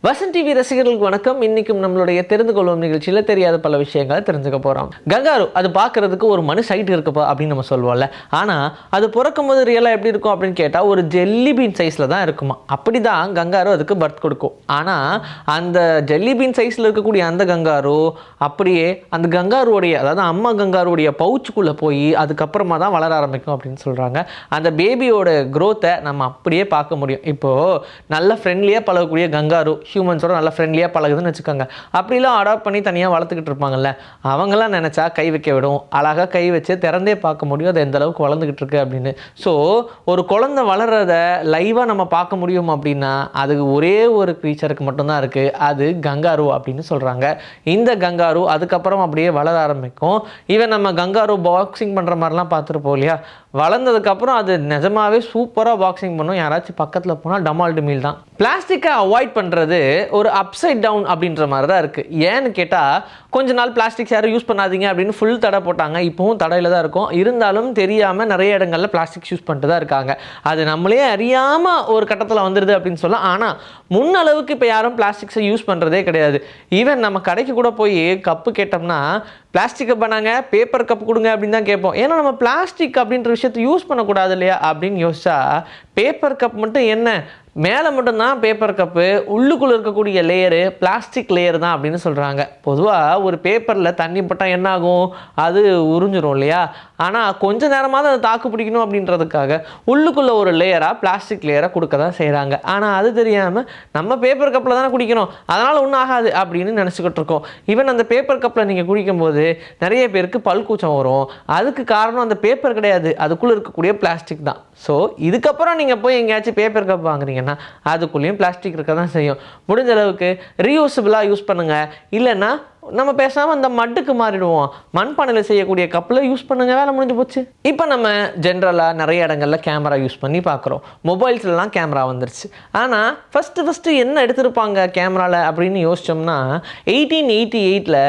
Vasan TV ரசிகர்களுக்கு வணக்கம். இன்னைக்கும் நம்மளுடைய தெரிந்து கொள்வோம் நிகழ்ச்சியில் தெரியாத பல விஷயங்களை தெரிஞ்சுக்க போகிறோம். கங்காரு அது பார்க்கறதுக்கு ஒரு மனு சைட் இருக்குப்பா அப்படின்னு நம்ம சொல்லுவோம்ல. ஆனால் அது பிறக்கும் போது ரியலாக எப்படி இருக்கும் அப்படின்னு கேட்டால் ஒரு ஜெல்லி பீன் சைஸில் தான் இருக்குமா. அப்படி தான் கங்காரு அதுக்கு பர்த் கொடுக்கும். ஆனால் அந்த ஜெல்லி பீன் சைஸில் இருக்கக்கூடிய அந்த கங்காரு அப்படியே அந்த கங்காருடைய அதாவது அம்மா கங்காருடைய பவுச்சுக்குள்ளே போய் அதுக்கப்புறமா தான் வளர ஆரம்பிக்கும் அப்படின்னு சொல்கிறாங்க. அந்த பேபியோட க்ரோத்தை நம்ம அப்படியே பார்க்க முடியும். இப்போது நல்ல ஃப்ரெண்ட்லியாக பழகக்கூடிய கங்காரு ஹியூமன்ஸோட நல்லா ஃப்ரெண்ட்லியாக பழகுதுன்னு வச்சுக்கோங்க. அப்படிலாம் அடாப்ட் பண்ணி தனியாக வளர்த்துக்கிட்டு இருப்பாங்கல்ல, அவங்களாம் நினச்சா கை வைக்க விடும், அழகாக கை வச்சு திறந்தே பார்க்க முடியும் அது எந்த அளவுக்கு வளர்ந்துக்கிட்டு இருக்கு அப்படின்னு. ஸோ ஒரு குழந்தை வளர்கிறத லைவாக நம்ம பார்க்க முடியும் அப்படின்னா அது ஒரே ஒரு க்ரீச்சருக்கு மட்டும்தான் இருக்குது, அது கங்காரு அப்படின்னு சொல்கிறாங்க. இந்த கங்காரு அதுக்கப்புறம் அப்படியே வளர ஆரம்பிக்கும். ஈவன் நம்ம கங்காரு பாக்ஸிங் பண்ணுற மாதிரிலாம் பார்த்துருப்போம் இல்லையா, வளர்ந்ததுக்கப்புறம் அது நிஜமாவே சூப்பராக பாக்ஸிங் பண்ணும். யாராச்சும் பக்கத்தில் போனால் டமால் டிமில் தான். பிளாஸ்டிக்கை அவாய்ட் பண்ணுறது ஒரு அப்சைட் டவுன் அப்படின்ற மாதிரி தான் இருக்குது. ஏன்னு கேட்டால் கொஞ்ச நாள் பிளாஸ்டிக்ஸ் யாரும் யூஸ் பண்ணாதீங்க அப்படின்னு ஃபுல் தடை போட்டாங்க. இப்போவும் தடையில் தான் இருக்கும். இருந்தாலும் தெரியாமல் நிறைய இடங்களில் பிளாஸ்டிக்ஸ் யூஸ் பண்ணிட்டு தான் இருக்காங்க. அது நம்மளே அறியாமல் ஒரு கட்டத்தில் வந்துடுது அப்படின்னு சொல்லலாம். ஆனால் முன்னளவுக்கு இப்போ யாரும் பிளாஸ்டிக்ஸை யூஸ் பண்ணுறதே கிடையாது. ஈவன் நம்ம கடைக்கு கூட போய் கப்பு கேட்டோம்னா பிளாஸ்டிக் கப் பண்ணாங்க, பேப்பர் கப் கொடுங்க அப்படின்னு தான் கேட்போம். ஏன்னா நம்ம பிளாஸ்டிக் அப்படின்ற விஷயத்தை யூஸ் பண்ணக்கூடாது இல்லையா அப்படின்னு யோசிச்சா பேப்பர் கப் மட்டும் என்ன, மேலே மட்டும்தான் பேப்பர் கப்பு, உள்ளுக்குள்ளே இருக்கக்கூடிய லேயரு பிளாஸ்டிக் லேயர் தான் அப்படின்னு சொல்கிறாங்க. பொதுவாக ஒரு பேப்பரில் தண்ணி பட்டால் என்ன ஆகும், அது உறிஞ்சிரும் இல்லையா. ஆனால் கொஞ்ச நேரமாவது அதை தாக்கு பிடிக்கணும் அப்படின்றதுக்காக உள்ளுக்குள்ளே ஒரு லேயராக பிளாஸ்டிக் லேயராக கொடுக்க தான் செய்கிறாங்க. ஆனால் அது தெரியாமல் நம்ம பேப்பர் கப்பில் தானே குடிக்கணும், அதனால் ஒன்றும் ஆகாது அப்படின்னு நினச்சிக்கிட்டு இருக்கோம். ஈவன் அந்த பேப்பர் கப்பில் நீங்கள் குடிக்கும்போது நிறைய பேருக்கு பல்கூச்சம் வரும். அதுக்கு காரணம் அந்த பேப்பர் கிடையாது, அதுக்குள்ளே இருக்கக்கூடிய பிளாஸ்டிக் தான். ஸோ இதுக்கப்புறம் நீங்கள் போய் எங்கேயாச்சும் பேப்பர் கப் வாங்குறீங்கன்னா அதுக்குள்ளேயும் பிளாஸ்டிக் இருக்க தான் செய்யும். முடிஞ்ச அளவுக்கு ரீயூசபிளாக யூஸ் பண்ணுங்கள். இல்லைன்னா நம்ம பேசாமல் அந்த மட்டுக்கு மாறிடுவோம், மண்பானையில் செய்யக்கூடிய கப்பில் யூஸ் பண்ணுங்க, வேலை முடிஞ்சு போச்சு. இப்போ நம்ம ஜென்ரலாக நிறைய இடங்களில் கேமரா யூஸ் பண்ணி பார்க்குறோம். மொபைல்ஸ்லாம் கேமரா வந்துருச்சு. ஆனால் ஃபஸ்ட்டு என்ன எடுத்திருப்பாங்க கேமராவில் அப்படின்னு யோசிச்சோம்னா 1888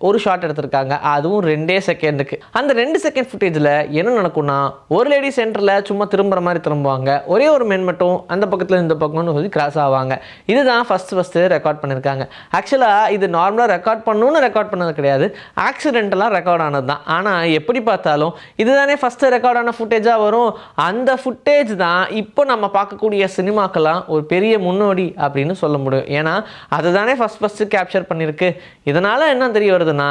ஒரு ஷாட் எடுத்திருக்காங்க. அதுவும் 2 செகண்டுக்கு. அந்த 2 செகண்ட் ஃபுட்டேஜில் என்ன நடக்கும்னா ஒரு லேடி சென்டரில் சும்மா திரும்புகிற மாதிரி திரும்புவாங்க, ஒரே ஒரு மென் மட்டும் அந்த பக்கத்தில் இந்த பக்கம்னு சொல்லி கிராஸ் ஆவாங்க. இதுதான் ஃபஸ்ட்டு ரெக்கார்ட் பண்ணியிருக்காங்க. ஆக்சுவலாக இது நார்மலாக ரெக்கார்ட் ரெக்கார்ட் பண்ணது கிடையாது, ஆக்சிடென்டலாக ரெக்கார்ட் ஆனது தான். ஆனால் எப்படி பார்த்தாலும் இதுதானே ஃபஸ்ட்டு ரெக்கார்ட் ஆன ஃபுட்டேஜாக வரும். அந்த ஃபுட்டேஜ் தான் இப்போ நம்ம பார்க்கக்கூடிய சினிமாக்கெல்லாம் ஒரு பெரிய முன்னோடி அப்படின்னு சொல்ல முடியும். ஏன்னா அதுதானே ஃபஸ்ட்டு கேப்சர் பண்ணியிருக்கு. இதனால் என்ன தெரிய வருதுன்னா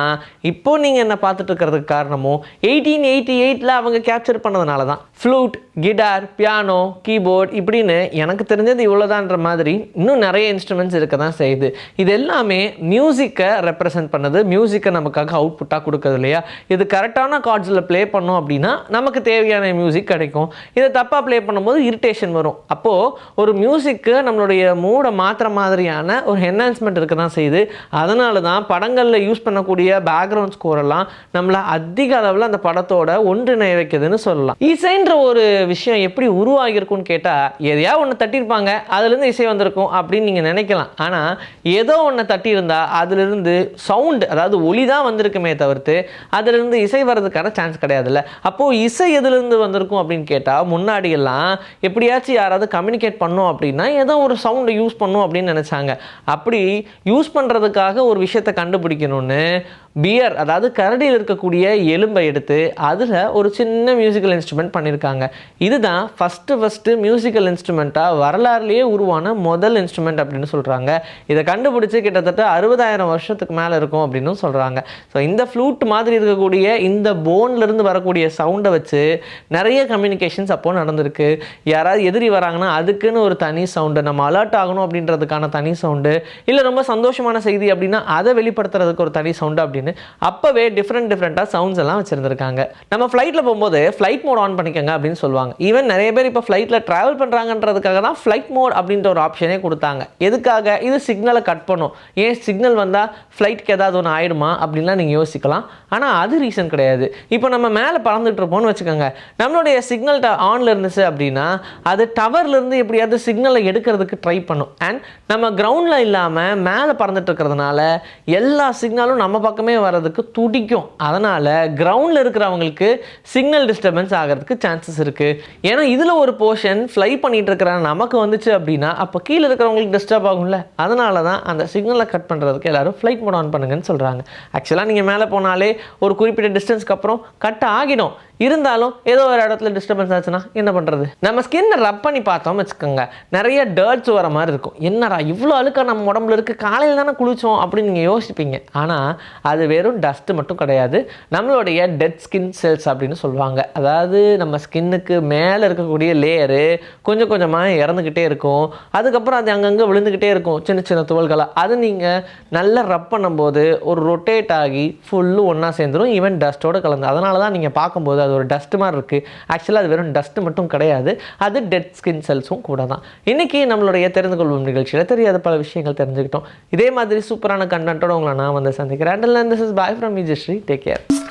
இப்போ நீங்கள் என்ன பார்த்துட்டு இருக்கிறதுக்கு காரணமும் 1888 அவங்க கேப்சர் பண்ணதுனால தான். ஃப்ளூட், கிட்டார், பியானோ, கீபோர்ட் இப்படின்னு எனக்கு தெரிஞ்சது இவ்வளோதான்ற மாதிரி இன்னும் நிறைய இன்ஸ்ட்ருமெண்ட்ஸ் இருக்க தான் செய்யுது. இது எல்லாமே மியூசிக்கை ரெப்ரசன்ட் பண்ணது, மியூசிக்கை நமக்காக அவுட்புட்டாக கொடுக்குது இல்லையா. இது கரெக்டான கார்ட்ஸில் ப்ளே பண்ணோம் அப்படின்னா நமக்கு தேவையான மியூசிக் கிடைக்கும். இதை தப்பாக ப்ளே பண்ணும்போது இரிட்டேஷன் வரும். அப்போது ஒரு மியூசிக்கு நம்மளுடைய மூடை மாற்றுற மாதிரியான ஒரு என்ஹான்ஸ்மெண்ட் இருக்க தான் செய்யுது. அதனால தான் படங்களில் யூஸ் பண்ணக்கூடிய பேக்ரவுண்ட் ஸ்கோரெல்லாம் நம்மளை அதிக அளவில் அந்த படத்தோட ஒன்றிணைய வைக்குதுன்னு சொல்லலாம். இசைன்ற ஒரு விஷயம் எப்படி உருவாகியிருக்குன்னு கேட்டால் எதையா ஒன்று தட்டியிருப்பாங்க, அதுலேருந்து இசை வந்திருக்கும் அப்படின்னு நீங்கள் நினைக்கலாம். ஆனால் ஏதோ ஒன்று தட்டியிருந்தால் அதுலேருந்து சவுண்ட் அதாவது ஒலி தான் வந்திருக்குமே தவிர்த்து அதிலிருந்து இசை வர்றதுக்கான சான்ஸ் கிடையாதுல்ல. அப்போது இசை எதுலேருந்து வந்திருக்கும் அப்படின்னு கேட்டால் முன்னாடியெல்லாம் எப்படியாச்சும் யாராவது கம்யூனிகேட் பண்ணோம் அப்படின்னா ஏதோ ஒரு சவுண்டை யூஸ் பண்ணும் அப்படின்னு நினச்சாங்க. அப்படி யூஸ் பண்ணுறதுக்காக ஒரு விஷயத்தை கண்டுபிடிக்கணும்னு பியர் அதாவது கரடியில் இருக்கக்கூடிய எலும்பை எடுத்து அதில் ஒரு சின்ன மியூசிக்கல் இன்ஸ்ட்ருமெண்ட் பண்ணியிருக்காங்க. இதுதான் ஃபஸ்ட்டு மியூசிக்கல் இன்ஸ்ட்ருமெண்ட்டாக வரலாறுலேயே உருவான முதல் இன்ஸ்ட்ருமெண்ட் அப்படின்னு சொல்கிறாங்க. இதை கண்டுபிடிச்சி கிட்டத்தட்ட 60,000 வருஷத்துக்கு மேலே இருக்கும் அப்படின்னு சொல்கிறாங்க. ஸோ இந்த ஃப்ளூட் மாதிரி இருக்கக்கூடிய இந்த போன்லேருந்து வரக்கூடிய சவுண்டை வச்சு நிறைய கம்யூனிகேஷன்ஸ் அப்போது நடந்திருக்கு. யாராவது எதிரி வராங்கன்னா அதுக்குன்னு ஒரு தனி சவுண்டு, நம்ம அலர்ட் ஆகணும் அப்படின்றதுக்கான தனி சவுண்டு, இல்லை ரொம்ப சந்தோஷமான செய்தி அப்படின்னா அதை வெளிப்படுத்துறதுக்கு ஒரு தனி சவுண்டு அப்படின்னு அப்பவே டிஃப்ரெண்ட்டாக சவுண்ட்ஸ் எல்லாம் வச்சிருந்திருக்காங்க. நம்ம ஃப்ளைட்டில் போகும்போது ஃப்ளைட் மோட் ஆன் பண்ணிக்கங்க அப்படின்னு சொல்லுவாங்க. ஈவன் நிறைய பேர் இப்போ ஃப்ளைட்டில் ட்ராவல் பண்ணுறாங்கன்றதுக்காக தான் ஃப்ளைட் மோட் அப்படின்ற ஒரு ஆப்ஷனே கொடுத்தாங்க. எதுக்காக? இது சிக்னலை கட் பண்ணும். ஏன் சிக்னல் வந்தால் ஃப்ளைட்டுக்கு ஏதாவது ஒன்று ஆயிடுமா அப்படின்லாம் நீங்கள் யோசிக்கலாம். ஆனால் அது ரீசன் கிடையாது. இப்போ நம்ம மேலே பறந்துட்டு இருப்போம்னு வச்சுக்கோங்க, நம்மளுடைய சிக்னல் ஆனில் இருந்துச்சு அப்படின்னா அது டவர்லேருந்து எப்படியாவது சிக்னலை எடுக்கிறதுக்கு ட்ரை பண்ணும். அண்ட் நம்ம கிரவுண்டில் இல்லாமல் மேலே பறந்துட்டு இருக்கிறதுனால எல்லா சிக்னலும் நம்ம பக்கமே பக்கமே வர்றதுக்கு துடிக்கும். அதனால் கிரவுண்டில் இருக்கிறவங்களுக்கு சிக்னல் டிஸ்டர்பன்ஸ் ஆகிறதுக்கு சான்சஸ் இருக்குது. ஏன்னா இதில் ஒரு போர்ஷன் ஃப்ளை பண்ணிகிட்டு இருக்கிற நமக்கு வந்துச்சு அப்படின்னா அப்போ கீழே இருக்கிறவங்களுக்கு டிஸ்டர்ப் ஆகும்ல. அதனால தான் அந்த சிக்னலை கட் பண்ணுறதுக்கு எல்லோரும் ஃப்ளைட் மோட் ஆன் பண்ணுங்கன்னு சொல்கிறாங்க. ஆக்சுவலாக நீங்கள் மேலே போனாலே ஒரு குறிப்பிட்ட டிஸ்டன்ஸ்க்கு அப்புறம் கட் ஆகிடும். இருந்தாலும் ஏதோ ஒரு இடத்துல டிஸ்டர்பன்ஸ் ஆச்சுன்னா என்ன பண்ணுறது? நம்ம ஸ்கின்னை ரப் பண்ணி பார்த்தோம் வச்சுக்கோங்க, நிறைய டர்ட்ஸ் வர மாதிரி இருக்கும். என்னடா இவ்வளோ அழுக்கா நம்ம உடம்புல இருக்குது, காலையில் தானே குளித்தோம் அப்படின்னு நீங்கள் யோசிப்பீங்க. ஆனால் அது வெறும் டஸ்ட்டு மட்டும் கிடையாது, நம்மளுடைய டெட் ஸ்கின் செல்ஸ் அப்படின்னு சொல்லுவாங்க. அதாவது நம்ம ஸ்கின்னுக்கு மேலே இருக்கக்கூடிய லேயரு கொஞ்சம் கொஞ்சமாக இறந்துக்கிட்டே இருக்கும். அதுக்கப்புறம் அது அங்கங்கே விழுந்துக்கிட்டே இருக்கும் சின்ன சின்ன துவல்களாக. அது நீங்கள் நல்லா ரப் பண்ணும்போது ஒரு ரொட்டேட் ஆகி ஃபுல்லும் ஒன்றா சேர்ந்துடும், ஈவன் டஸ்ட்டோடு கலந்து. அதனால தான் நீங்கள் பார்க்கும்போது அது ஒரு டஸ்ட் மாதிரி இருக்குது. ஆக்சுவலாக அது வெறும் டஸ்ட் மட்டும் கிடையாது, அது டெட் ஸ்கின் செல்ஸும் கூட தான். இன்றைக்கி நம்மளுடைய தெரிந்து கொள்வோம் நிகழ்ச்சியில் தெரியாத பல விஷயங்கள் தெரிஞ்சுக்கிட்டோம். இதே மாதிரி சூப்பரான கண்டென்ட்டோட உங்களை நான் வந்து சந்திக்கிறேன். Until then, this is bye from me, Jeshri. Take care.